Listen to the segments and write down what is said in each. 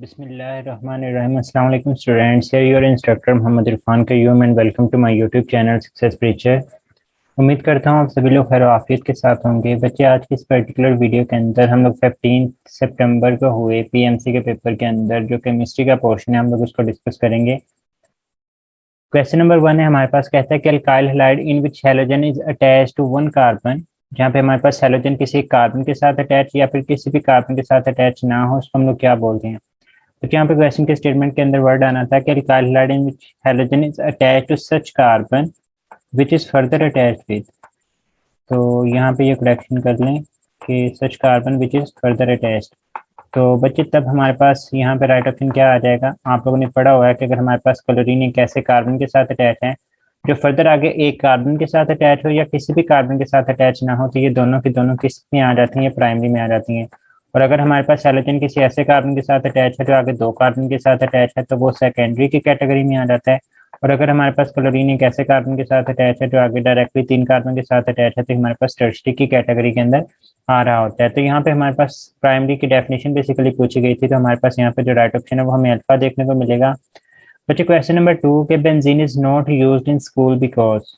बिस्मिल्लाहिर्रहमानिर्रहीम। अस्सलाम वालेकुम students, here your instructor Mohammad Irfan Qayyum and welcome to my YouTube channel Success Preacher. उम्मीद करता हूँ आप सभी लोग खैर आफियत के साथ होंगे। बच्चे, आज की इस पर्टिकुलर वीडियो के अंदर हम लोग 15 सितंबर को हुए पीएमसी के पेपर के अंदर जो केमिस्ट्री का पोर्शन है हम लोग उसको डिस्कस करेंगे। क्वेश्चन नंबर 1 है हमारे पास, कहता है कि alkyl halide in which halogen is attached to one carbon. जहाँ पे हमारे पास हैलोजन किसी कार्बन के साथ अटैच या फिर किसी भी कार्बन के साथ अटैच ना हो, उसको हम लोग क्या बोलते हैं। तो यहाँ पे क्वेश्चन के स्टेटमेंट के अंदर वर्ड आना था कि alkyl halide in which halogen is attached to such carbon which is further attached with. तो यहाँ पे ये करेक्शन कर लें कि such carbon which is further attached. तो बच्चे तब हमारे पास यहाँ पे राइट ऑप्शन क्या आ जाएगा। आप लोगों ने पढ़ा हुआ है कि अगर हमारे पास क्लोरीन एक ऐसे कार्बन के साथ अटैच है जो फर्दर आगे एक कार्बन के साथ अटैच हो या किसी भी कार्बन के साथ अटैच ना हो, तो ये दोनों की दोनों किस में आ जाती हैं, ये प्राइमरी में आ जाती हैं। और अगर हमारे पास हैलोजन किसी ऐसे कार्बन के साथ अटैच है जो आगे दो कार्बन के साथ अटैच है तो वो सेकेंडरी की कैटेगरी में आ जाता है। और अगर हमारे पास क्लोरीन एक ऐसे कार्बन के साथ अटैच है जो आगे डायरेक्टली तीन कार्बन के साथ अटैच है तो हमारे पास टर्शियरी की कैटेगरी के अंदर आ रहा होता है। तो यहाँ पे हमारे पास प्राइमरी की डेफिनेशन बेसिकली पूछी गई थी, तो हमारे पास यहाँ पे जो राइट ऑप्शन है वो हमें अल्फा देखने को मिलेगा। बच्चे, क्वेश्चन नंबर 2 के benzene is not used in school because.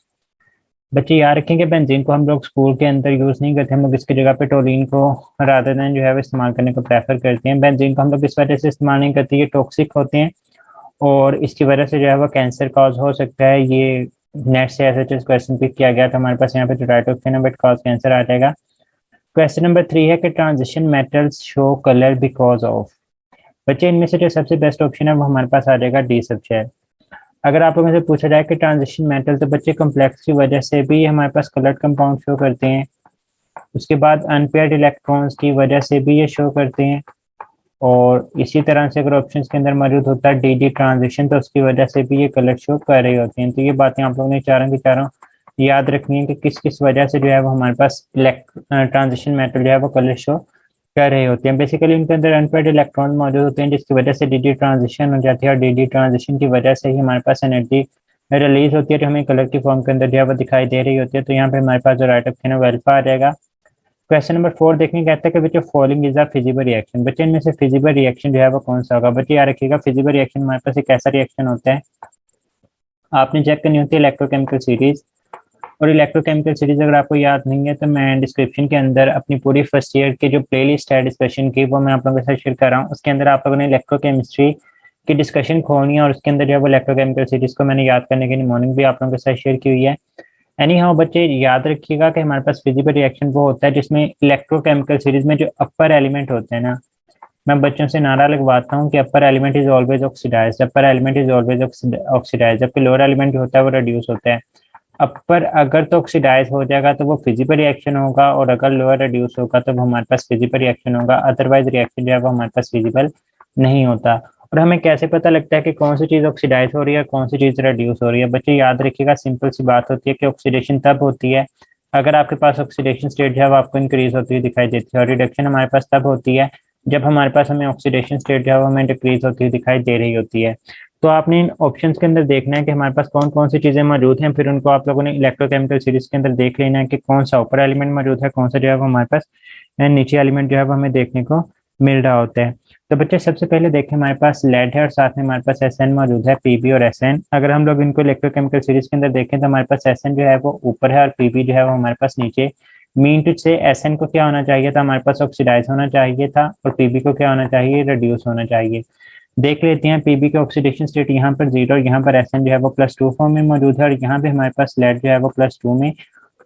बच्चे याद रखें कि बेंजीन को हम लोग स्कूल के अंदर यूज नहीं करते, हम लोग इसकी जगह पे टोलिन को रादर देन जो है वो इस्तेमाल करने को प्रेफर करते हैं। बेंजीन को हम लोग इस वजह से इस्तेमाल नहीं करते, ये टॉक्सिक होते हैं और इसकी वजह से जो है वो कैंसर कॉज हो सकता है। ये नेट से ऐसे क्वेश्चन पिक किया गया, तो हमारे पास यहाँ पे जो राइट ऑप्शन है बट कॉज कैंसर आ जाएगा। क्वेश्चन नंबर 3 है कि transition metals show colour because of. बच्चे, इनमें से जो सबसे बेस्ट ऑप्शन है वो हमारे पास आ जाएगा डी सबशेल। अगर आप लोगों से पूछा जाए कि ट्रांजिशन मेटल, तो बच्चे कॉम्प्लेक्स की वजह से भी हमारे पास कलर्ड कंपाउंड शो करते हैं। उसके बाद अनपेयर्ड इलेक्ट्रॉन्स की वजह से भी ये शो करते हैं। और इसी तरह से अगर ऑप्शंस के अंदर मौजूद होता है डी डी ट्रांजिशन, तो उसकी वजह से भी ये कलर शो कर रही होती हैं। तो ये बातें आप लोगों ने चारों की चारों याद रखनी है कि किस किस वजह से जो है वो हमारे पास ट्रांजिशन मेटल जो है वो कलर शो कर रहे होते हैं। बेसिकली उनके अंदर अनपेयर्ड इलेक्ट्रॉन मौजूद होते हैं जिसकी वजह से डी डी ट्रांजिशन हो जाती है और डी डी ट्रांजिशन की वजह से ही हमारे पास एनर्जी रिलीज होती है जो हमें कलर की फॉर्म के अंदर जो है वो दिखाई दे रही होती है। तो यहाँ पे हमारे पास जो राइट ऑप्शन है वो अल्फा आ जाएगा। क्वेश्चन नंबर 4 देखने कहता है कि बच्चों following is a feasible reaction. बच्चे, इनमें से फिजिबल रिएक्शन जो है वो कौन सा होगा। बच्चे याद रखिएगा, फिजिबल रिएक्शन हमारे पास एक ऐसा रिएक्शन होता है, आपने चेक करनी होती है इलेक्ट्रोकेमिकल सीरीज। और इलेक्ट्रोकेमिकल सीरीज अगर आपको याद नहीं है तो मैं डिस्क्रिप्शन के अंदर अपनी पूरी फर्स्ट ईयर की जो प्लेलिस्ट है डिस्कशन की वो मैं आप लोगों के साथ शेयर कर रहा हूँ। उसके अंदर आप लोगों ने इलेक्ट्रोकेमिस्ट्री की डिस्कशन खोलनी है और उसके अंदर जो है वो इलेक्ट्रोकेमिकल सीरीज को मैंने याद करने के लिए मॉर्निंग भी आप लोगों के साथ शेयर की हुई है। एनी हाउ बच्चे, याद रखिएगा कि हमारे पास फिजिबल रिएक्शन वो होता है जिसमें इलेक्ट्रोकेमिकल सीरीज में जो अपर एलिमेंट होते हैं ना, मैं बच्चों से नारा लगवाता हूँ कि upper element is always oxidise, upper element is always oxidise, जबकि लोअर एलिमेंट जो होता है वो रिड्यूस होता है। अपर अगर तो ऑक्सीडाइज हो जाएगा तो वो फिजिबल रिएक्शन होगा और अगर लोअर रिड्यूस होगा तो वो हमारे पास फिजिबल रिएक्शन होगा, अदरवाइज रिएक्शन जो है वो हमारे पास फिजिबल नहीं होता। और हमें कैसे पता लगता है कि कौन सी चीज़ ऑक्सीडाइज हो रही है कौन सी चीज़ रिड्यूस हो रही है। बच्चे याद रखिएगा, सिंपल सी बात होती है कि ऑक्सीडेशन तब होती है अगर आपके पास ऑक्सीडेशन स्टेट जो है वो आपको इंक्रीज होती हुई दिखाई देती है, और रिडक्शन हमारे पास तब होती है जब हमारे पास हमें ऑक्सीडेशन स्टेट जो है वो हमें डिक्रीज होती हुई दिखाई दे रही होती है। तो आपने इन ऑप्शंस के अंदर देखना है कि हमारे पास कौन कौन सी चीजें मौजूद हैं, फिर उनको आप लोगों ने इलेक्ट्रोकेमिकल सीरीज के अंदर देख लेना है कि कौन सा ऊपर एलिमेंट मौजूद है कौन सा जो है वो हमारे पास नीचे एलिमेंट जो है वो हमें देखने को मिल रहा होता है। तो बच्चे, सबसे पहले देखें हमारे पास लेड है और साथ में हमारे पास एस एन मौजूद है, पीबी और एस एन। अगर हम लोग इनको इलेक्ट्रोकेमिकल सीरीज के अंदर देखें तो हमारे पास एस एन जो है वो ऊपर है और पीबी जो है वो हमारे पास नीचे। मीन टू से एस एन को क्या होना चाहिए था, हमारे पास ऑक्सीडाइज होना चाहिए था, और पीबी को क्या होना चाहिए, रिड्यूस होना चाहिए। देख लेते हैं, पीबी के ऑक्सीडेशन स्टेट यहाँ पर 0, यहाँ पर एस एन जो है वो +2 फॉर्म में मौजूद है और यहाँ पे हमारे पास लेड जो है वो +2 में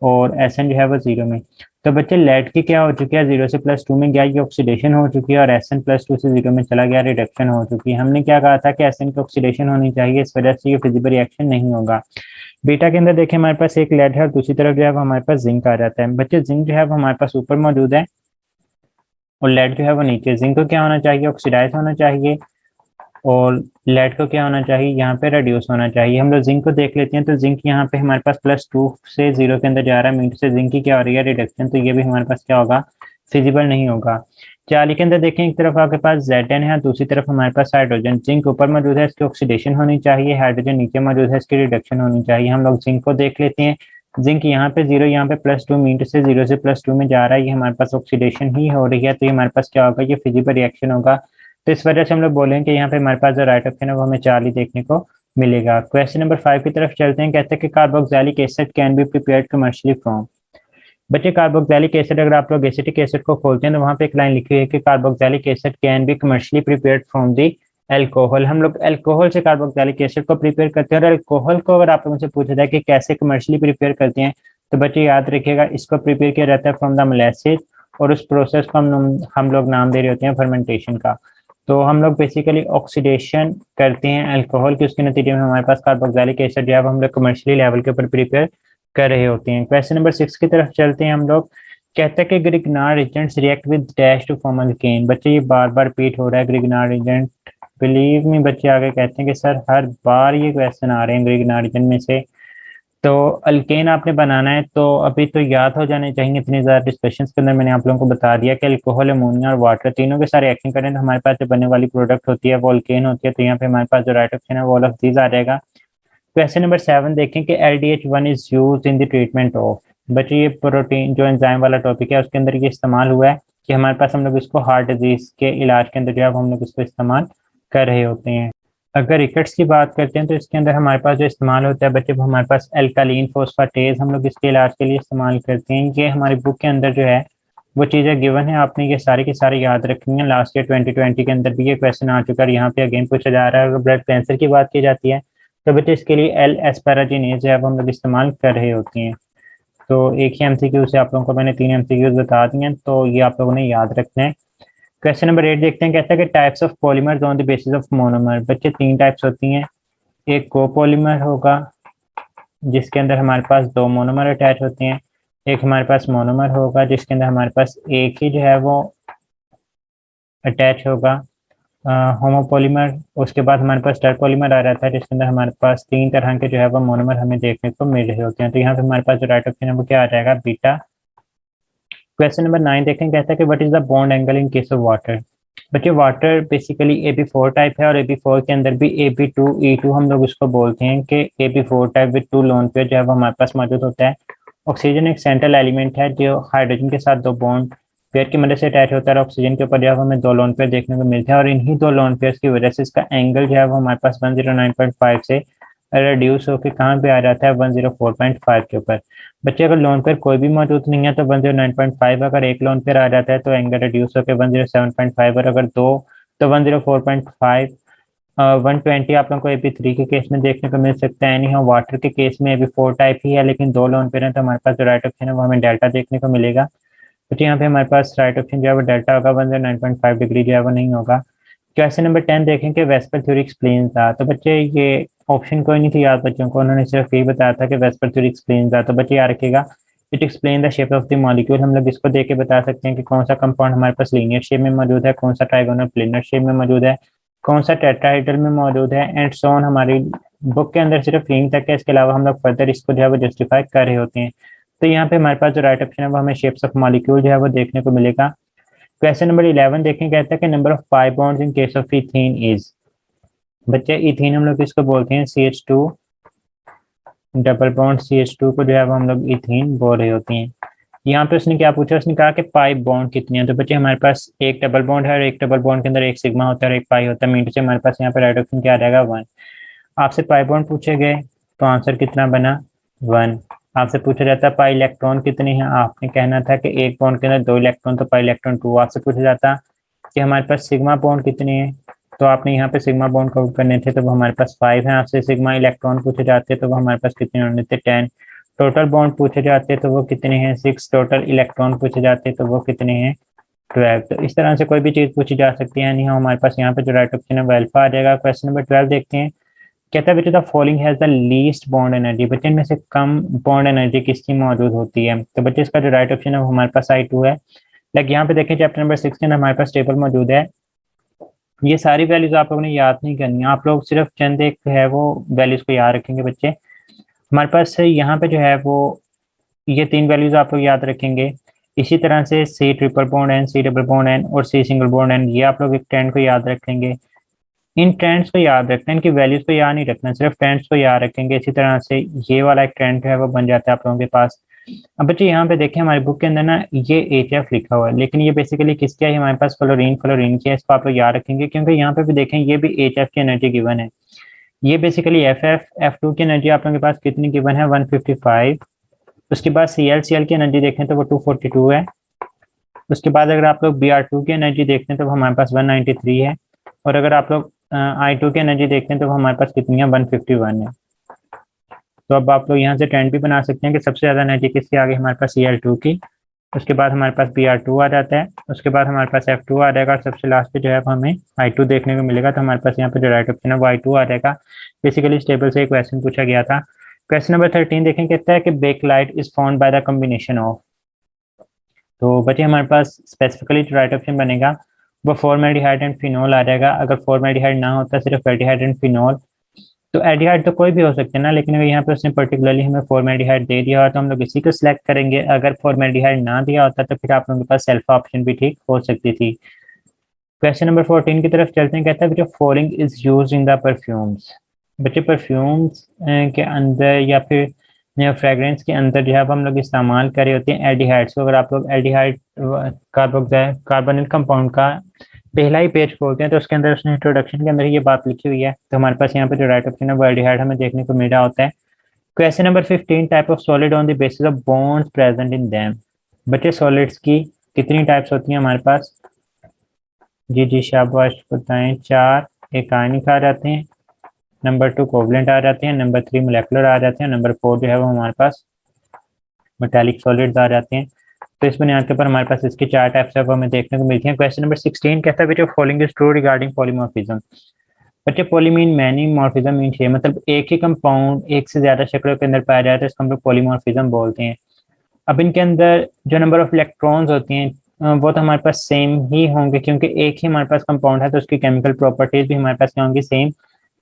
और एस एन जो है वो 0 में। तो बच्चे, लेड की क्या हो चुकी है, 0 से +2 में गया, ये ऑक्सीडेशन हो चुकी है, और एस एन +2 से 0 में चला गया, रिडक्शन हो चुकी है। हमने क्या कहा था कि एस एन की ऑक्सीडेशन होनी चाहिए, इस वजह से ये फिजिबल रिएक्शन नहीं होगा। बीटा के अंदर देखें हमारे पास एक लेड है और दूसरी तरफ जो है वो हमारे पास जिंक आ जाता है। बच्चे, जिंक जो है वो हमारे पास ऊपर मौजूद है और लेड जो है वो नीचे। जिंक को क्या होना चाहिए, ऑक्सीडाइज होना चाहिए, और लेड को क्या होना चाहिए, यहाँ पे रिड्यूस होना चाहिए। हम लोग जिंक को देख लेते हैं, तो जिंक यहाँ पे हमारे पास +2 से 0 के अंदर जा रहा है, मीटर से जिंक की क्या हो रही है, रिडक्शन, तो ये भी हमारे पास क्या होगा, फिजिबल नहीं होगा। 40 के अंदर देखें, एक तरफ आपके पास Zn है, दूसरी तरफ हमारे पास हाइड्रोजन। जिंक ऊपर मौजूद है, इसकी ऑक्सीडेशन होनी चाहिए, हाइड्रोजन नीचे मौजूद है, इसकी रिडक्शन होनी चाहिए। हम लोग जिंक को देख लेते हैं, जिंक यहाँ पे 0, यहाँ पे +2, मीटर से 0 से +2 में जा रहा है, ये हमारे पास ऑक्सीडेशन ही हो रही है, तो ये हमारे पास क्या होगा, ये फिजिबल रिएक्शन होगा। तो इस वजह से हम लोग बोलेंगे कि यहाँ पे हमारे पास जो राइट ऑप्शन है वो हमें 4 ही देखने को मिलेगा। क्वेश्चन नंबर 5 की तरफ चलते हैं। कहते हैं कि carboxylic acid can be prepared commercially from. बच्चे कार्बोक्सिलिक एसिड, अगर आप लोग एसिटिक एसिड को खोलते हैं तो वहाँ पे एक लाइन लिखी हुई है कि carboxylic acid can be commercially prepared from the alcohol. हम लोग एल्कोहल से कार्बोक्सिलिक एसिड को प्रिपेयर करते हैं, और एल्कोहल को अगर आप लोगों से पूछा जाए कि कैसे कमर्शियली प्रिपेयर करते हैं, तो बच्चे याद रखिएगा इसको प्रिपेयर किया जाता है फ्रॉम द मोलेसिस, और उस प्रोसेस को हम लोग नाम दे रहे होते हैं फर्मेंटेशन का। तो हम लोग बेसिकली ऑक्सीडेशन करते हैं अल्कोहल की, उसके नतीजे में हमारे पास कार्बोक्सिलिक एसिड जो है हम लोग कमर्शियली लेवल के ऊपर प्रिपेयर कर रहे होते हैं। क्वेश्चन नंबर 6 की तरफ चलते हैं हम लोग। कहते हैं कि Grignard agents react with dash to form alkane. बच्चे ये बार बार रिपीट हो रहा है ग्रिग्नार्ड एजेंट, बिलीव मी। बच्चे आगे कहते हैं कि सर हर बार ये क्वेश्चन आ रहे हैं ग्रिग्नार्ड एजेंट में से। तो अल्केन आपने बनाना है तो अभी तो याद हो जाने चाहिए, इतनी ज़्यादा डिस्कशंस के अंदर मैंने आप लोगों को बता दिया कि अल्कोहल, अमोनिया और वाटर तीनों के साथ रिएक्शन करें तो हमारे पास जो बनने वाली प्रोडक्ट होती है वो अल्केन होती है। तो यहाँ पे हमारे पास जो राइट ऑप्शन है वो ऑल ऑफ दीज आ जाएगा। क्वेश्चन नंबर 7 देखें कि LDH1 is use in the treatment of. बच्चे ये प्रोटीन जो एंजाइम वाला टॉपिक है उसके अंदर ये इस्तेमाल हुआ है कि हमारे पास हम लोग इसको हार्ट डिजीज के इलाज के अंदर जो है हम लोग इसको इस्तेमाल कर रहे होते हैं। अगर रिकेट्स की बात करते हैं तो इसके अंदर हमारे पास जो इस्तेमाल होता है बच्चे, वो हमारे पास एल्कालीन फोस्फाटेज हम लोग इसके इलाज के लिए इस्तेमाल करते हैं। ये हमारी बुक के अंदर जो है वो चीज़ें गिवन है, आपने ये सारे के सारे याद रखनी है। लास्ट ईयर 2020 के अंदर भी ये क्वेश्चन आ चुका है, यहाँ पे अगेन पूछा जा रहा है। अगर ब्लड कैंसर की बात की जाती है तो बच्चे इसके लिए एल एस्पेराजिनेज जो है वो हम लोग इस्तेमाल कर रहे होते हैं। तो एक ही एमसीक्यू से आप लोगों को मैंने 3 एमसीक्यूज बता दिए हैं, तो ये आप लोगों ने याद रखना है। क्वेश्चन नंबर 8 देखते हैं। कहता है कि types of polymers on the basis of monomer. बच्चे 3 टाइप्स होती हैं। एक कोपॉलीमर होगा जिसके अंदर हमारे पास 2 मोनोमर अटैच होते हैं। एक हमारे पास मोनोमर होगा जिसके अंदर हमारे पास एक ही जो है वो अटैच होगा, होमोपॉलीमर। उसके बाद हमारे पास टर्पॉलीमर आ जाता है जिसके अंदर हमारे पास 3 तरह के जो है वो मोनोमर हमें देखने को मिल रहे होते हैं। तो यहाँ पे हमारे पास जो राइट ऑप्शन है वो क्या आ जाएगा, बीटा। क्वेश्चन नंबर 9 देखें। कहता है कि what is the bond angle in case of water. बच्चे वाटर बेसिकली AB4 टाइप है, और AB4 के अंदर भी AB2E2 हम लोग इसको बोलते हैं कि AB4 type with 2 lone pair जो है वो हमारे पास मौजूद होता है। ऑक्सीजन एक सेंट्रल एलिमेंट है जो हाइड्रोजन के साथ 2 बॉन्ड पेयर की मदद से अटैच होता है, और ऑक्सीजन के ऊपर जो है हमें 2 लोन पेयर देखने को मिलते हैं, और इन्हीं 2 लोन पेयर की वजह से इसका एंगल जो है वो हमारे पास 109.5 से रिड्यूस होकर कहाँ पे आ जाता है 104.5 के ऊपर। बच्चे अगर लोन पेयर कोई भी मौजूद नहीं है तो 109.5, अगर एक लोन पेयर आ जाता है तो एंगल रिड्यूस होकर 107.5, और अगर दो तो 104.5। 120 आप लोगों को AB3 के केस में देखने को मिल सकता है। नहीं वाटर के केस में AB4 टाइप ही है, लेकिन 2 लोन पेयर है तो हमारे पास जो राइट ऑप्शन है वो हमें डेल्टा देखने को मिलेगा। तो यहाँ पे हमारे पास राइट ऑप्शन जो है वो डेल्टा होगा, 109.5 डिग्री जो है वो नहीं होगा। क्वेश्चन नंबर 10 देखें कि वेस्पर थ्योरी एक्सप्लेन था। तो बच्चे ये ऑप्शन कोई नहीं थी याद बच्चों को, उन्होंने सिर्फ यही बताया था कि वेस्पर थ्योरी एक्सप्लेन था। तो बच्चे याद रखिएगा, it explain the shape of the molecule. हम लोग इसको देख के बता सकते हैं कि कौन सा कंपाउंड हमारे पास लीनियर शेप में मौजूद है, कौन सा ट्राइगोनल प्लेनर शेप में मौजूद है, कौन सा टेट्राहेड्रल में मौजूद है, एंड सो ऑन। हमारी बुक के अंदर सिर्फ लिंक तक है, इसके अलावा हम लोग फर्दर इसको जो है वो जस्टिफाई कर रहे होते हैं। तो यहाँ पे हमारे पास जो राइट ऑप्शन है वो हमें शेप्स ऑफ मॉलिक्यूल जो है वो देखने को मिलेगा। क्वेश्चन नंबर 11 देखें। कहता है कि number of pi bonds in case of ethene is. बच्चे इथीन हम लोग इसको बोलते हैं CH2 डबल बॉन्ड। CH2 को जो है वो हम लोग इथीन बोल रहे होते हैं। यहाँ पे उसने क्या पूछा, उसने कहा कि पाई बॉन्ड कितनी है। तो बच्चे हमारे पास एक डबल बॉन्ड है, और एक डबल बॉन्ड के अंदर एक सिग्मा होता है और एक पाई होता है। मीटर से हमारे पास यहाँ पे राइट ऑप्शन क्या आ जाएगा, 1। आपसे पाई बॉन्ड पूछे गए तो आंसर कितना बना, 1। आपसे पूछा जाता है पाई इलेक्ट्रॉन कितने हैं, आपने कहना था कि एक बॉन्ड के अंदर 2 इलेक्ट्रॉन, तो पाई इलेक्ट्रॉन 2। आपसे पूछा जाता कि हमारे पास सिग्मा बॉन्ड कितने हैं, तो आपने यहाँ पे सिग्मा बॉन्ड काउंट करने थे तो वो हमारे पास 5 हैं। आपसे सिग्मा इलेक्ट्रॉन पूछे जाते तो वो हमारे पास कितने होने थे, 10। टोटल बॉन्ड पूछे जाते तो वो कितने हैं, 6। टोटल इलेक्ट्रॉन पूछे जाते तो वो कितने हैं, 12। तो इस तरह से कोई भी चीज़ पूछी जा सकती है। यानी हमारे पास यहाँ पे जो राइट ऑप्शन है वो अल्फा आ जाएगा। क्वेश्चन नंबर 12 देखते हैं। कहता है बेटा the following has the least bond energy. बच्चे इनमें से कम बॉन्ड एनर्जी किसकी मौजूद होती है। तो बच्चे इसका जो राइट ऑप्शन है वो हमारे पास I2 है। लाइक यहाँ पे देखें चैप्टर नंबर 6 के अंदर हमारे पास टेबल मौजूद है। ये सारी वैल्यूज आप लोगों ने याद नहीं करनी है, आप लोग सिर्फ चंद एक है वो वैल्यूज को याद रखेंगे। बच्चे हमारे पास यहाँ पे जो है वो ये 3 वैल्यूज आप लोग याद रखेंगे। इसी तरह से C triple bond N, C double bond N और C सिंगल बॉन्ड N, ये आप लोग एक ट्रेंड को याद रख लेंगे। इन ट्रेंड्स को याद रखना, इनकी वैल्यूज को याद नहीं रखना, सिर्फ ट्रेंड्स को याद रखेंगे। इसी तरह से ये वाला एक ट्रेंड है वो बन जाता है आप लोगों के पास। अब बच्चे यहाँ पे देखें हमारे बुक के अंदर ना ये HF लिखा हुआ है, लेकिन ये बेसिकली किसका है, हमारे पास फ्लोरीन की है। इसको आप लोग याद रखेंगे क्योंकि यहाँ पे भी देखें ये भी HF की एनर्जी गिवन है। ये बेसिकली F2 की एनर्जी आप लोगों के पास कितनी गिवन है, 155। उसके बाद Cl की एनर्जी देखें तो वो 242 है। उसके बाद अगर आप लोग Br2 की एनर्जी देखते हैं तो वो हमारे पास 193 है। और अगर आप लोग I2 की एनर्जी देखते हैं तो वो हमारे पास कितनी है, 151 है। तो अब आप लोग यहाँ से ट्रेंड भी बना सकते हैं कि सबसे ज़्यादा एनर्जी किसकी आ गई, हमारे पास Cl2 की। उसके बाद हमारे पास Br2 आ जाता है। उसके बाद हमारे पास F2 आ जाएगा और सबसे लास्ट पे जो है हमें I2 देखने को मिलेगा। तो हमारे पास यहाँ पे जो राइट ऑप्शन है वो I2 आ जाएगा। बेसिकली इस टेबल से एक क्वेश्चन पूछा गया था। क्वेश्चन नंबर 13 देखें, कहता है कि bakelite is found by the combination of. तो बच्चे हमारे पास स्पेसिफिकली जो राइट ऑप्शन बनेगा वो फॉर्मेल्डिहाइड एंड फिनोल आ जाएगा। अगर फॉर्मेल्डिहाइड ना होता सिर्फ एल्डिहाइड एंड फिनोल, तो एल्डिहाइड तो कोई भी हो सकते हैं ना, लेकिन अगर यहाँ पे उसने पर्टिकुलरली हमें फॉर्मेल्डिहाइड दे दिया हो तो हम लोग इसी को सिलेक्ट करेंगे। अगर फॉर्मेल्डिहाइड ना दिया होता तो फिर आप लोगों के पास सल्फा ऑप्शन भी ठीक हो सकती थी। क्वेश्चन नंबर 14 की तरफ चलते हैं। कहता है जो following is used in the perfumes. बच्चे परफ्यूम्स के अंदर या फिर फ्रेग्रेंस के अंदर जो है अब हम लोग इस्तेमाल कर रहे होते हैं एल्डिहाइड्स को। अगर आप लोग एल्डिहाइड कार्बोनिल कंपाउंड का पहला ही पेज खोलते हैं तो उसके अंदर उसने इंट्रोडक्शन के अंदर ये बात लिखी हुई है। तो हमारे पास यहाँ पे जो राइट ऑप्शन है वो एल्डिहाइड हमें देखने को मिल रहा होता है। Question number 15, type of solid on the basis of bonds present in them. बच्चे सॉलिड्स की कितनी टाइप्स होती हैं हमारे पास, जी जी शाबाश बताएं, 4। एक आयनिक आ जाते हैं, नंबर 2 कोवलेंट आ जाते हैं, नंबर 3 मोलेकुलर आ जाते हैं, नंबर 4 जो है वो हमारे पास मेटालिक सॉलिड्स आ जाते हैं। तो इस बुनियाद के ऊपर हमारे पास इसकी 4 टाइप्स है वो हमें देखने को मिलती हैं। क्वेश्चन नंबर 16 कहता है जो following is true regarding polymorphism. बच्चे पॉलीमीन मैनी मॉर्फिज्म मीन है, मतलब एक ही कंपाउंड एक से ज्यादा शक्लों के अंदर पाया जाता है, इसको हम लोग पॉलीमॉर्फिज्म बोलते हैं। अब इनके अंदर जो नंबर ऑफ इलेक्ट्रॉन्स होती हैं वो तो हमारे पास सेम ही होंगे क्योंकि एक ही हमारे पास कंपाउंड है, तो उसकी केमिकल प्रॉपर्टीज भी हमारे पास क्या होंगी, सेम।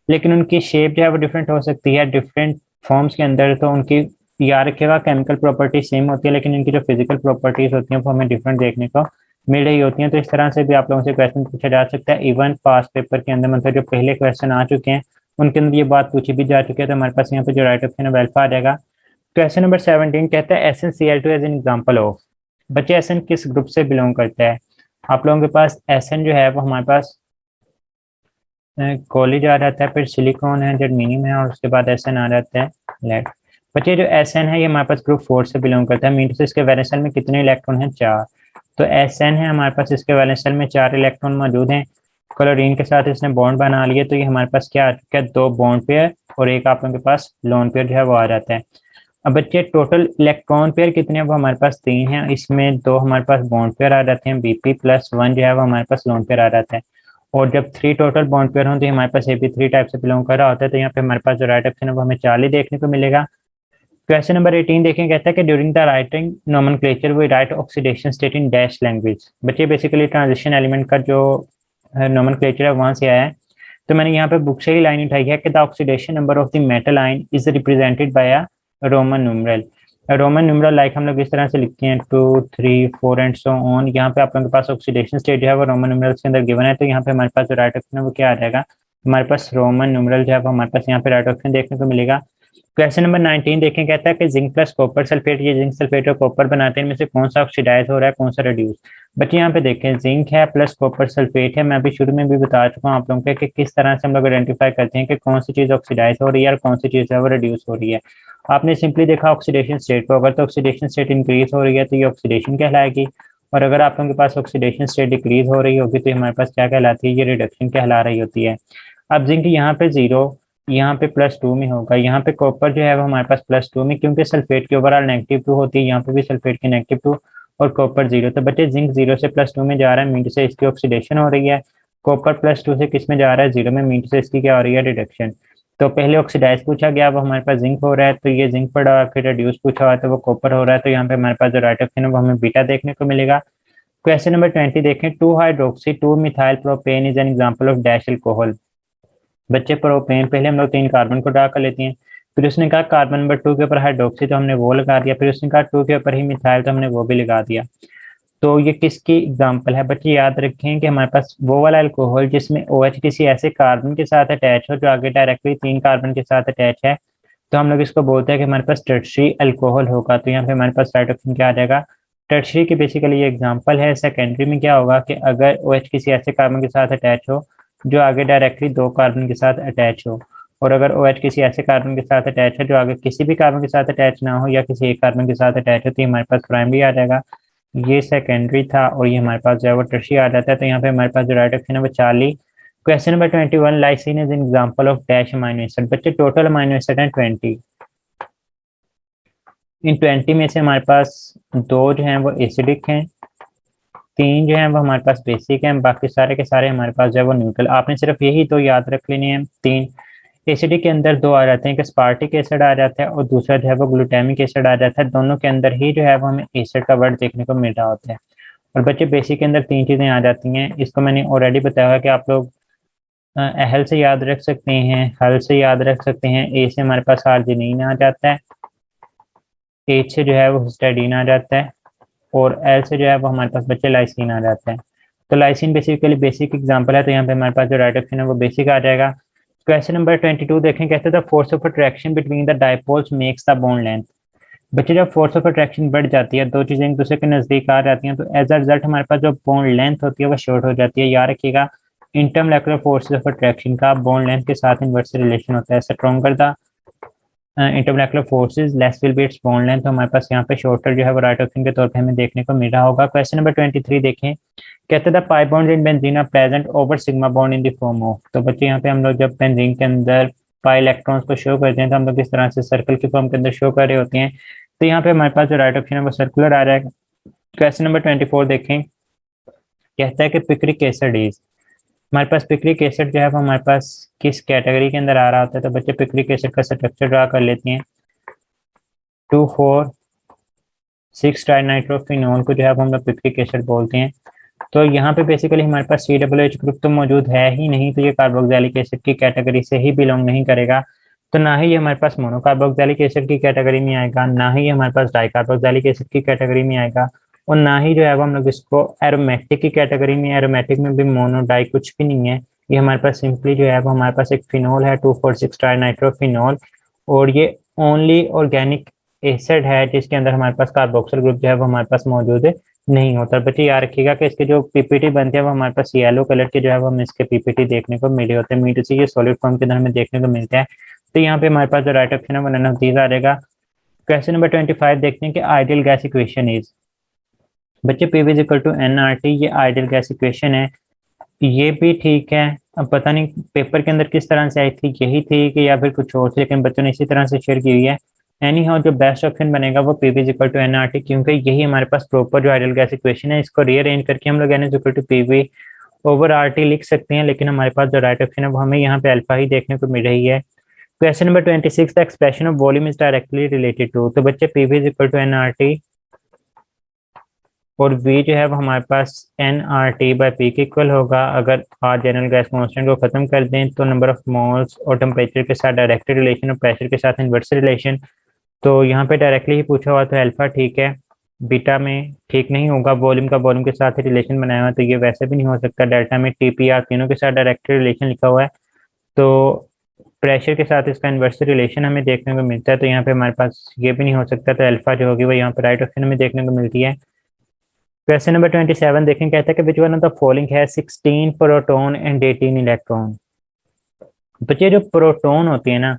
लेकिन उनकी शेप जो है वो डिफरेंट हो सकती है डिफरेंट फॉर्म्स के अंदर। तो उनकी याद रखिएगा केमिकल प्रॉपर्टीज सेम होती है लेकिन इनकी जो फिजिकल प्रॉपर्टीज होती हैं वो हमें डिफरेंट देखने को मिल रही होती हैं। तो इस तरह से भी आप लोगों से क्वेश्चन पूछा जा सकता है। इवन पास पेपर के अंदर मतलब जो पहले क्वेश्चन आ चुके हैं उनके अंदर ये बात पूछी भी जा चुकी है। तो हमारे पास यहाँ पे जो राइट ऑप्शन है वेल्फा आ जाएगा। क्वेश्चन नंबर 17 कहता है SnCl2 as an example of. बच्चे SN किस ग्रुप से बिलोंग करता है। आप लोगों के पास SN जो है वो हमारे पास कॉलेज आ जाता है, फिर सिलिकॉन है, जर्मेनियम है और उसके बाद SN आ जाता है लेड। बच्चे जो SN है ये हमारे पास ग्रुप 4 से बिलोंग करता है। मीन से इसके वैलेंस शेल में कितने इलेक्ट्रॉन हैं, 4। तो SN है हमारे पास, इसके वैलेंस शेल में 4 इलेक्ट्रॉन मौजूद हैं। क्लोरीन के साथ इसने बॉन्ड बना लिए तो ये हमारे पास क्या आ चुका है, 2 बॉन्ड पेयर और एक आप लोगों के पास लोन पेयर जो है वो आ जाता है। अब बच्चे टोटल इलेक्ट्रॉन पेयर कितने हैं, वो हमारे पास 3 हैं। इसमें 2 हमारे पास बॉन्ड पेयर आ जाते हैं Bp+1 जो है वो हमारे पास लोन पेयर आ जाता है। और जब 3 टोटल बॉन्ड पेयर हों तो हमारे पास Ab3 टाइप से बिलोंग कर रहा होता है। तो यहाँ पे हमारे पास जो राइट ऑप्शन है वो हमें 4 ही देखने को मिलेगा। क्वेश्चन नंबर 18 देखें, कहता है कि during the writing nomenclature we write oxidation state in dash language. बच्चे बेसिकली ट्रांजिशन एलिमेंट का जो नोमेनक्लेचर है वहां से आया है। तो मैंने यहाँ पे बुक से ही लाइन उठाई है कि the oxidation number of the metal ion is represented by a Roman numeral. Roman numeral like हम लोग इस तरह से लिखते हैं 2 3 4 एंड सो ऑन। यहाँ पे आप लोगों के पास ऑक्सीडेशन स्टेट जो है वो रोमन न्यूमरल्स के अंदर गिवन है। तो यहाँ पे हमारे पास जो राइट ऑप्शन है वो क्या आ जाएगा, हमारे पास रोमन न्यूमरल जो है वो हमारे पास यहाँ पे राइट ऑप्शन देखने को मिलेगा। क्वेश्चन नंबर 19 देखें, कहता है कि जिंक प्लस कॉपर सल्फेट, ये जिंक सल्फेट और कॉपर बनाते हैं, इनमें से कौन सा ऑक्सीडाइज हो रहा है, कौन सा रिड्यूस। बच्चे यहाँ पे देखें जिंक है प्लस कॉपर सल्फेट है। मैं अभी शुरू में भी बता चुका हूँ आप लोगों को कि किस तरह से हम लोग आइडेंटिफाई करते हैं कि कौन सी चीज ऑक्सीडाइज हो रही है और कौन सी चीज है वो रिड्यूस हो रही है। आपने सिंपली देखा ऑक्सीडेशन स्टेट को, अगर तो ऑक्सीडेशन स्टेट इंक्रीज हो रही है तो ये ऑक्सीडेशन कहलाएगी, और अगर आप लोगों के पास ऑक्सीडेशन स्टेट डिक्रीज हो रही होगी तो हमारे पास क्या कहलाती है, ये रिडक्शन कहला रही होती है। अब जिंक यहाँ पे 0, यहाँ पे +2 में होगा, यहाँ पे कॉपर जो है वो हमारे पास +2 में, क्योंकि सल्फेट की ओवरऑल -2 होती है, यहाँ पे भी सल्फेट की -2 और कॉपर 0। तो बच्चे जिंक 0 से +2 में जा रहा है, मीन से इसकी ऑक्सीडेशन हो रही है। कॉपर +2 से किस में जा रहा है, 0 में, मीन से इसकी क्या हो रही है, रिडक्शन। तो पहले ऑक्सीडाइज पूछा गया, वो हमारे पास जिंक हो रहा है तो ये जिंक पड़ा, फिर रिड्यूस पूछा हुआ तो वो कॉपर हो रहा है। तो यहाँ पे हमारे पास जो राइट ऑप्शन है वो हमें बीटा देखने को मिलेगा। क्वेश्चन नंबर 20 देखें, 2 hydroxy 2 methyl propane is an example of dash alcohol. बच्चे प्रोपेन, पहले हम लोग 3 कार्बन को ड्रा कर लेते हैं, फिर उसने कहा कार्बन नंबर 2 के ऊपर हाइड्रोक्सी तो हमने वो लगा दिया, फिर उसने कहा 2 के ऊपर ही मिथाइल तो हमने वो भी लगा दिया। तो ये किसकी एग्जांपल है, बच्चे याद रखें कि हमारे पास वो वाला अल्कोहल जिसमें OH किसी ऐसे कार्बन के साथ अटैच हो जो आगे डायरेक्टली 3 कार्बन के साथ अटैच है, तो हम लोग इसको बोलते हैं कि हमारे पास टर्शरी अल्कोहल होगा। तो यहाँ पे हमारे पास राइट ऑप्शन क्या आ जाएगा, टर्शरी की बेसिकली ये एग्जांपल है। सेकेंडरी में क्या होगा कि अगर OH किसी ऐसे कार्बन के साथ अटैच हो जो आगे डायरेक्टली 2 कार्बन के साथ अटैच हो, और अगर OH किसी ऐसे कार्बन के साथ अटैच है जो आगे किसी भी कार्बन के साथ अटैच ना हो या किसी एक कार्बन के साथ अटैच हो, तो ये हमारे पास प्राइमरी आ जाएगा। ये सेकेंडरी था और ये हमारे पास जो है वो टर्शरी आ जाता है। तो यहाँ पे हमारे पास जो राइट ऑप्शन है वो 40। Question number 21, lysine is an example of dash amino acid. बच्चे टोटल अमाइनो एसिड है 20। इन 20 में से हमारे पास 2 जो हैं वो एसिडिक हैं, 3 जो हैं वो हमारे पास बेसिक हैं, बाकी सारे के सारे हमारे पास जो है वो न्यूट्रल। आपने सिर्फ यही 2 याद रख लेने हैं। 3 एसिडिक के अंदर 2 आ जाते हैं, एक स्पार्टिक एसिड आ जाता है और दूसरा जो है वो ग्लूटामिक एसिड आ जाता है। दोनों के अंदर ही जो है वो हमें एसिड का वर्ड देखने को मिल रहा होता है। और बच्चे बेसिक के अंदर 3 चीज़ें आ जाती हैं। इसको मैंने ऑलरेडी बताया है कि आप लोग एहल से याद रख सकते हैं, हल से याद रख सकते हैं। ए से हमारे पास आर्जिनिन आ जाता है, एच से जो है वो हिस्टाडीन आ जाता है, और एल से जो है वो हमारे पास बच्चे लाइसिन आ जाता है। तो लाइसिन बेसिकली बेसिक एग्जांपल है, तो यहाँ पे हमारे पास जो राइट ऑप्शन है वो बेसिक आ जाएगा। क्वेश्चन नंबर 22 देखें, कहते हैं the force of attraction between the dipoles makes the bond length. बच्चे जब फोर्स ऑफ अट्रैक्शन बढ़ जाती है, 2 चीजें एक दूसरे के नजदीक आ जाती हैं, तो एज अ रिजल्ट हमारे पास जो बॉन्ड लेंथ होती है वो शॉर्ट हो जाती है। याद रखिएगा, इंटरमोलेकुलर फोर्सेस ऑफ अट्रैक्शन का बॉन्ड लेंथ के साथ इनवर्स रिलेशन होता है। Stronger the intermolecular forces less will be its bond length. तो हमारे पास यहाँ पे शॉर्टर जो है वो राइट ऑप्शन के तौर पे हमें देखने को मिल रहा होगा। क्वेश्चन नंबर 23 देखें, कहते हैं the pi bond in benzene are present over sigma bond in the form of. तो बच्चे यहाँ पे हम लोग जब बेंजीन के अंदर पाई इलेक्ट्रॉन्स को शो करते हैं तो हम लोग इस तरह से सर्कल की फॉर्म के अंदर शो कर रहे होते हैं। तो यहाँ पे हमारे पास जो राइट ऑप्शन है वो सर्कुलर आ जाएगा। क्वेश्चन नंबर 24 देखें, कहता है कि पिक्रिक एसिड इज, हमारे पास पिक्रिक एसिड जो है वो हमारे पास किस कैटेगरी के अंदर आ रहा होता है। तो बच्चे पिक्रिक एसिड का स्ट्रक्चर ड्रा कर लेते हैं। 2,4,6 ट्राइनाइट्रोफिनॉल को जो है हम लोग पिक्रिक एसिड बोलते हैं। तो यहाँ पे बेसिकली हमारे पास COOH ग्रुप तो मौजूद है ही नहीं, तो ये कार्बोक्सिलिक एसिड की कैटेगरी से ही बिलोंग नहीं करेगा। तो ना ही ये हमारे पास मोनोकार्बोक्सिलिक एसिड की कैटेगरी में आएगा, ना ही हमारे पास डाइकार्बोक्सिलिक एसिड की कैटेगरी में आएगा, और ना ही जो है वो हम लोग इसको एरोमेटिक की कैटेगरी में, एरोमेटिक में भी मोनो डाई कुछ भी नहीं है। ये हमारे पास सिंपली जो है वो हमारे पास एक फिनोल है, 2,4,6 ट्राइनाइट्रोफिनॉल, और ये ओनली ऑर्गेनिक एसिड है जिसके अंदर हमारे पास कार्बोक्सिल ग्रुप जो है वो हमारे पास मौजूद है नहीं होता। बच्चे याद रखिएगा कि इसके जो पीपीटी बनते हैं वो हमारे पास येलो कलर के जो है वो हमें इसके पीपीटी देखने को मिले होते हैं, मीट से ये सॉलिड फॉर्म के अंदर हमें देखने को मिलता है। तो यहाँ पे हमारे पास जो राइट ऑप्शन है वो नन ऑफ दीज आ जाएगा। क्वेश्चन नंबर 25 देखते हैं कि आइडियल गैस इक्वेशन इज। बच्चे PV इक्वल टू NRT, ये आइडियल गैस इक्वेशन है। ये भी ठीक है, अब पता नहीं पेपर के अंदर किस तरह से आई थी, यही थी कि या फिर कुछ और थी, लेकिन बच्चों ने इसी तरह से शेयर की हुई है। एनी हाउ जो बेस्ट ऑप्शन बनेगा वो PV इक्वल टू NRT, क्योंकि यही हमारे पास प्रॉपर जो आइडियल गैस इक्वेशन है। इसको रीअरेंज करके हम लोग N equal to PV over RT लिख सकते हैं, लेकिन हमारे पास जो राइट ऑप्शन है वो हमें यहाँ पे अल्फा ही देखने को मिल रही है। Question number 26, the expression of volume is directly related to. तो बच्चे PV is equal to NRT और V जो है वो हमारे पास NRT/P के इक्वल होगा। अगर R जनरल गैस कांस्टेंट को खत्म कर दें तो नंबर ऑफ मोल्स और टेम्परेचर के साथ डायरेक्ट रिलेशन और प्रेशर के साथ इन्वर्स रिलेशन। तो यहाँ पे डायरेक्टली ही पूछा हुआ तो अल्फा ठीक है, बीटा में ठीक नहीं होगा, वॉल्यूम का वॉल्यूम के साथ ही रिलेशन बनाया हुआ तो ये वैसे भी नहीं हो सकता। डेल्टा में TPR तीनों के साथ डायरेक्ट रिलेशन लिखा हुआ है, तो प्रेशर के साथ इसका इन्वर्स रिलेशन हमें देखने को मिलता है, तो यहाँ पे हमारे पास ये भी नहीं हो सकता। तो अल्फा जो होगी वो यहाँ पे राइट ऑप्शन हमें देखने को मिलती है। क्वेश्चन नंबर 27 देखें, कहता है कि which one of the following है 16 प्रोटॉन एंड 18 इलेक्ट्रॉन। बच्चे जो प्रोटॉन होते हैं ना,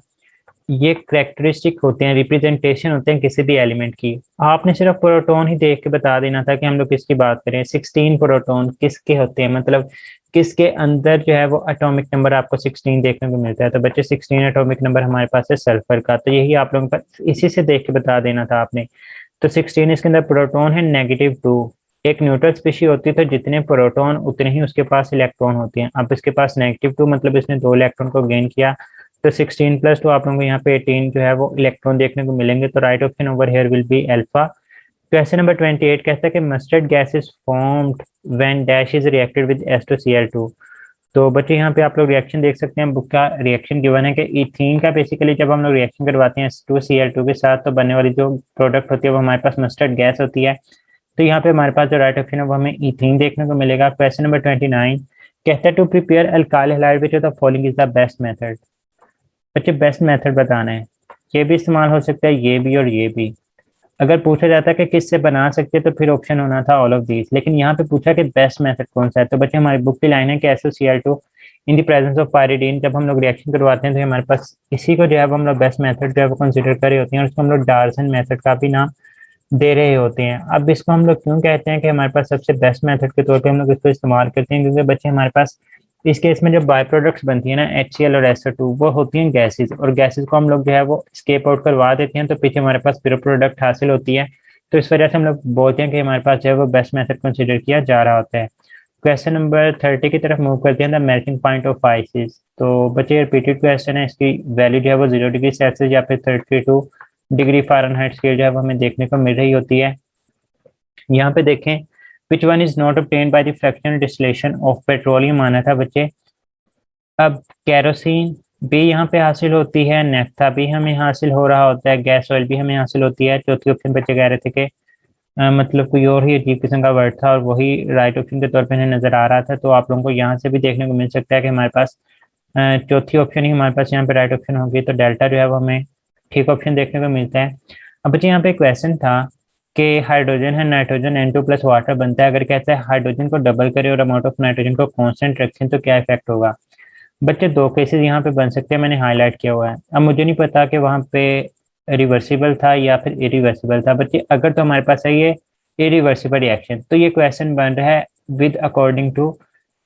ये करेक्टरिस्टिक होते हैं, रिप्रेजेंटेशन होते हैं किसी भी एलिमेंट की। आपने सिर्फ प्रोटॉन ही देख के बता देना था कि हम लोग किसकी बात करें। 16 प्रोटॉन किसके होते हैं, मतलब किसके अंदर जो है वो एटॉमिक नंबर आपको 16 देखने को मिलता है। तो बच्चे 16 एटॉमिक नंबर हमारे पास है सल्फर का, तो यही आप लोगों का इसी से देख के बता देना था आपने। तो 16 इसके अंदर प्रोटॉन है -2। एक न्यूट्रल स्पीशी होती है तो जितने प्रोटॉन उतने ही उसके पास इलेक्ट्रॉन होते हैं। अब इसके पास -2 मतलब इसने 2 इलेक्ट्रॉन को गेन किया, तो 16 + 2 आप लोगों को यहाँ पे 18 जो है वो इलेक्ट्रॉन देखने को मिलेंगे। तो right option over here will be alpha. Question number 28 कहता है कि mustard gas is formed when dash is reacted with H2Cl2। तो बच्चे यहाँ पे आप लोग रिएक्शन देख सकते हैं, बुक का रिएक्शन गिवन है कि इथीन का बेसिकली जब हम लोग रिएक्शन करवाते हैं H2Cl2 के साथ तो बनने वाली जो प्रोडक्ट होती है वो हमारे पास मस्टर्ड गैस होती है। तो यहाँ पे हमारे पास जो राइट ऑप्शन है वो हमें इथीन देखने को मिलेगा। क्वेश्चन नंबर 29 कहता है to prepare alkyl halide which of the following is the best method. बच्चे बेस्ट मेथड बताना है। ये भी इस्तेमाल हो सकता है, ये भी और ये भी। अगर पूछा जाता है कि किससे बना सकते हैं तो फिर ऑप्शन होना था ऑल ऑफ दीज, लेकिन यहाँ पे पूछा कि बेस्ट मेथड कौन सा है। तो बच्चे हमारी बुक की लाइन है कि SOCl2 in the presence of pyridine, जब हम लोग रिएक्शन करवाते हैं तो हमारे पास इसी को जो है वो हम लोग बेस्ट मेथड जो है वो कंसिडर कर रहे होते हैं, और उसको हम लोग डार्सन मेथड का भी नाम दे रहे होते हैं। अब इसको हम लोग क्यों कहते हैं कि हमारे पास सबसे बेस्ट मेथड के तौर पे हम लोग इसको इस्तेमाल करते हैं, क्योंकि बच्चे हमारे पास इस केस में जब बाय प्रोडक्ट्स बनती है ना HCl और SO2, वो होती हैं गैसेज, और गैसेज को हम लोग जो है वो स्केप आउट करवा देते हैं, तो पीछे हमारे पास प्योर प्रोडक्ट हासिल होती है। तो इस वजह से हम लोग बोलते हैं कि हमारे पास जो है वो बेस्ट मेथड कंसिडर किया जा रहा होता है। क्वेश्चन नंबर 30 की तरफ मूव करते हैं, the melting point of ISIS. तो बच्चे रिपीटेड क्वेश्चन है, इसकी वैल्यू जो है वो 0 डिग्री सेल्सियस या फिर 32 डिग्री फ़ारेनहाइट स्केल जो है वो हमें देखने को मिल रही होती है। यहाँ पे देखें which one is not obtained by the fractional distillation of petroleum आना था बच्चे। अब कैरोसिन भी यहाँ पे हासिल होती है, नेफ्था भी हमें हासिल हो रहा होता है, गैस ऑयल भी हमें हासिल होती है। चौथी ऑप्शन बच्चे कह रहे थे कि मतलब कोई और ही अजीब किस्म का वर्ड था और वही राइट ऑप्शन के तौर पे हमें नजर आ रहा था। तो आप लोगों को यहाँ से भी देखने को मिल सकता है कि हमारे पास चौथी ऑप्शन ही हमारे पास यहाँ पे राइट ऑप्शन होगी, तो डेल्टा जो है वो हमें ठीक ऑप्शन देखने को मिलता है। अब बच्चे यहाँ पे क्वेश्चन था कि हाइड्रोजन है, नाइट्रोजन N2 प्लस वाटर बनता है, अगर कहता है हाइड्रोजन को डबल करे और अमाउंट ऑफ नाइट्रोजन को कांस्टेंट रखें तो क्या इफेक्ट होगा। बच्चे दो केसेस यहाँ पे बन सकते हैं, मैंने हाईलाइट किया हुआ है। अब मुझे नहीं पता कि वहाँ पे रिवर्सिबल था या फिर इरिवर्सिबल था बच्चे। अगर तो हमारे पास है ये इरिवर्सिबल रिएक्शन, तो ये क्वेश्चन बन रहा है with according to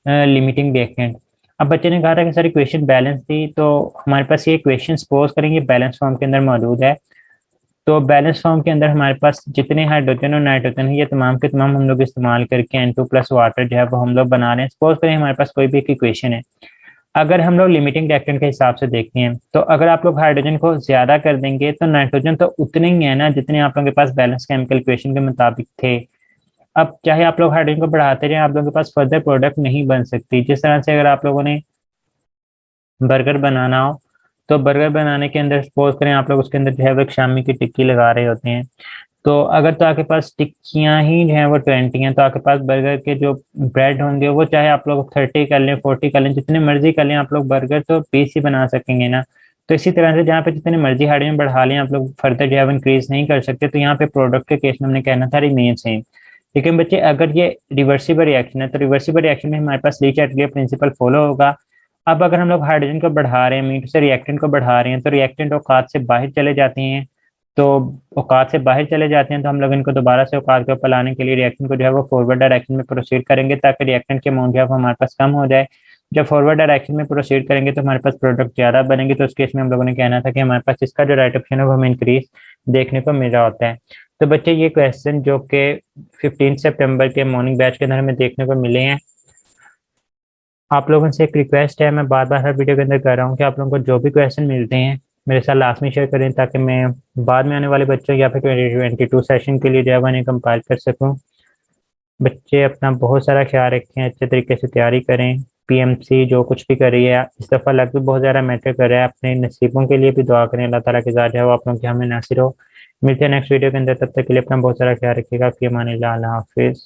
limiting reactant. अब बच्चे ने कहा था कि सर इक्वेशन बैलेंस थी, तो हमारे पास ये इक्वेशन सपोज करेंगे बैलेंस फॉर्म के अंदर मौजूद है। तो बैलेंस फॉर्म के अंदर हमारे पास जितने हाइड्रोजन और नाइट्रोजन है ये तमाम के तमाम हम लोग इस्तेमाल करके N2 प्लस वाटर जो है वो हम लोग बना रहे हैं। सपोज करें हमारे पास कोई भी एक इक्वेशन है, अगर हम लोग लिमिटिंग रिएक्टेंट के हिसाब से देखते हैं तो अगर आप लोग हाइड्रोजन को ज्यादा कर देंगे तो नाइट्रोजन तो उतने ही है ना जितने आप लोगों के पास बैलेंस केमिकल इक्वेशन के मुताबिक थे। अब चाहे आप लोग हाइड्रोजन को बढ़ाते रहे, आप लोगों के पास फर्दर प्रोडक्ट नहीं बन सकती। जिस तरह से अगर आप लोगों ने बर्गर बनाना हो तो बर्गर बनाने के अंदर सपोज करें आप लोग उसके अंदर जो है वो एक शामी की टिक्की लगा रहे होते हैं, तो अगर तो आपके पास टिक्कियां ही जो है वो 20 हैं, तो आपके पास बर्गर के जो ब्रेड होंगे वो चाहे आप लोग 30 कर लें 40 कर लें जितने मर्जी कर लें, आप लोग बर्गर तो 20 ही बना सकेंगे ना। तो इसी तरह से जहाँ पे जितने मर्जी हाइड्रोजन बढ़ा लें आप लोग फर्दर जो है वो इंक्रीज नहीं कर सकते। तो यहाँ पे प्रोडक्ट के केस में हमने कहना था रिमेन सेम। लेकिन बच्चे अगर ये रिवर्सिबल रिएक्शन है तो रिवर्सिबल रिएक्शन में हमारे पास लीच एट गेट प्रिंसिपल फॉलो होगा। अब अगर हम लोग हाइड्रोजन को बढ़ा रहे हैं, मीट से रिएक्टेंट को बढ़ा रहे हैं, तो रिएक्टेंट औकात से बाहर चले जाते हैं। तो औकात से बाहर चले जाते हैं तो हम लोग इनको दोबारा से औकात के ऊपर लाने के लिए रिएक्शन को जो है वो फॉरवर्ड डायरेक्शन में प्रोसीड करेंगे, ताकि रिएक्टेंट की अमाउंट जो है वो हमारे पास कम हो जाए। जब फॉरवर्ड डायरेक्शन में प्रोसीड करेंगे तो हमारे पास प्रोडक्ट ज़्यादा बनेंगे, तो उस केस में हम लोगों ने कहना था कि हमारे पास इसका जो राइट ऑप्शन है वो हमें इंक्रीज देखने को मिल रहा होता है। तो बच्चे ये क्वेश्चन जो कि 15 सितंबर के मॉर्निंग बैच के अंदर हमें देखने को मिले हैं, आप लोगों से एक रिक्वेस्ट है, मैं बार बार हर वीडियो के अंदर कर रहा हूँ कि आप लोगों को जो भी क्वेश्चन मिलते हैं मेरे साथ लास्ट में शेयर करें, ताकि मैं बाद में आने वाले बच्चों या फिर 2022 सेशन के लिए जो है वो इन्हें कंपाइल कर सकूँ। बच्चे अपना बहुत सारा ख्याल रखें, अच्छे तरीके से तैयारी करें। PMC जो कुछ भी कर रही है इस दफ़ा लग भी बहुत ज़्यादा मैटर कर रहा है, अपने नसीबों के लिए भी दुआ करें, अल्लाह ताला की ज़ात है वो आप लोगों के हमें नासिर हो। मिलते हैं नेक्स्ट वीडियो के अंदर, तब तक के लिए अपना बहुत सारा ख्याल रखिएगा। फ़ी अमान अल्लाह, अल्लाह हाफिज़।